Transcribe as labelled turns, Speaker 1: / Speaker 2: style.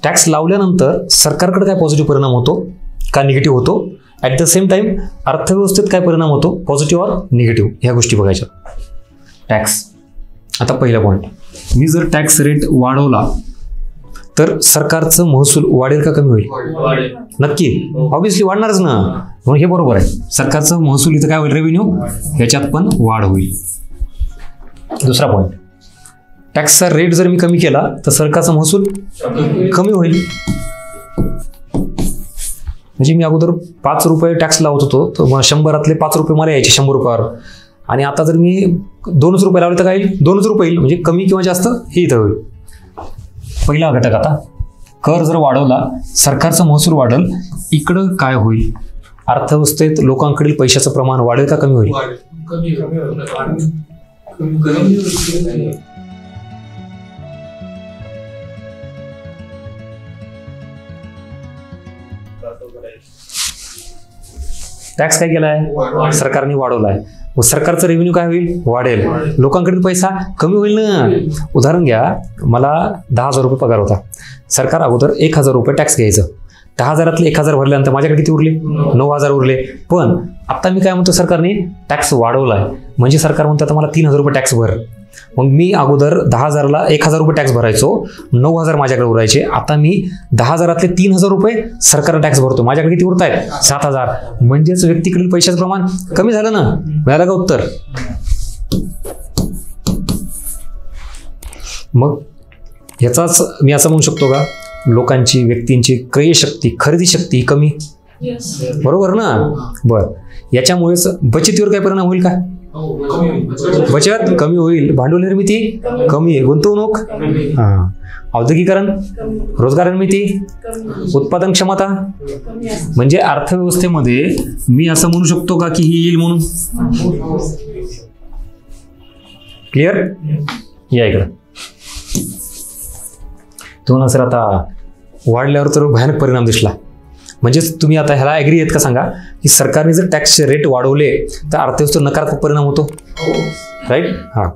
Speaker 1: Tax लावल्यानंतर सरकारकडे काय पॉझिटिव्ह परिणाम होतो का निगेटिव्ह होतो, ॲट द सेम टाइम अर्थव्यवस्थेत काय परिणाम होतो, पॉझिटिव्ह और निगेटिव्ह, ह्या गोष्टी बघायच्या. टॅक्स. आता पहिला पॉईंट, मी जर टॅक्स रेट वाढवला तर सरकारचं महसूल वाढेल का कमी होईल? नक्की, ऑब्व्हियसली वाढणारच ना. म्हणून हे बरोबर आहे, सरकारचं महसूल इथं काय होईल, रेव्हेन्यू, ह्याच्यात पण वाढ होईल. दुसरा पॉईंट, टॅक्सचा रेट जर मी कमी केला तर सरकारचा महसूल कमी होईल. म्हणजे मी अगोदर 5 रुपये टॅक्स लावत होतो तर 100रातले 5 रुपये मला यायचे 100 रुपयावर, आणि आता जर मी 2 रुपये लावले तर काय येईल, 2 रुपये येईल. म्हणजे कमी किंवा जास्त हे इथं होईल. पहिला घटक, आता कर जर वाढवला सरकारचा महसूल वाढेल, इकडं काय होईल, अर्थव्यवस्थेत लोकांकडील पैशाचं प्रमाण वाढेल का कमी होईल? टॅक्स काय केलाय, सरकारने वाढवलाय, मग सरकारचं रेव्हेन्यू काय होईल, वाढेल. लोकांकडे पैसा कमी होईल ना. उदाहरण घ्या, मला 10,000 रुपये पगार होता, सरकार अगोदर 1,000 रुपये टॅक्स घ्यायचं, 10,000रातले 1,000 भरल्यानंतर माझ्याकडे किती उरले, 9,000 उरले. पण आता मी काय म्हणतो, सरकारने टॅक्स वाढवलाय, म्हणजे सरकार म्हणतो आता मला 3,000 रुपये टॅक्स भर. मग मी अगोदर 10,000ला 1,000 रुपये टॅक्स भरायचो, 9,000 माझ्याकडे उरायचे. आता मी 10,000रातले 3,000 रुपये सरकार टॅक्स भरतो, माझ्याकडे किती उरत आहेत, 7,000. म्हणजेच व्यक्तीकडील पैशाचं प्रमाण कमी झालं ना. मिळालं का उत्तर? मग याचाच मी असं म्हणू शकतो का, लोकांची, व्यक्तींची क्रय शक्ती, खरेदी शक्ती कमी, बरोबर ना. बरं, याच्यामुळेच बचतीवर काय परिणाम होईल का, बचत कमी होईल, भांडवल निर्मिती कमी, गुंतवणूक, औद्योगिकरण, रोजगार निर्मिती, उत्पादन क्षमता. म्हणजे अर्थव्यवस्थेमध्ये मी असं म्हणू शकतो का की ही येईल म्हणून? क्लिअर? या इकडं. तुम्हाला सर आता वाढल्यावर तर भयानक परिणाम दिसला. म्हणजेच तुम्ही आता ह्याला ॲग्री आहेत का सांगा, की सरकारने जर टॅक्सचे रेट वाढवले तर अर्थव्यवस्थेवर नकारात्मक परिणाम होतो, राईट? हां.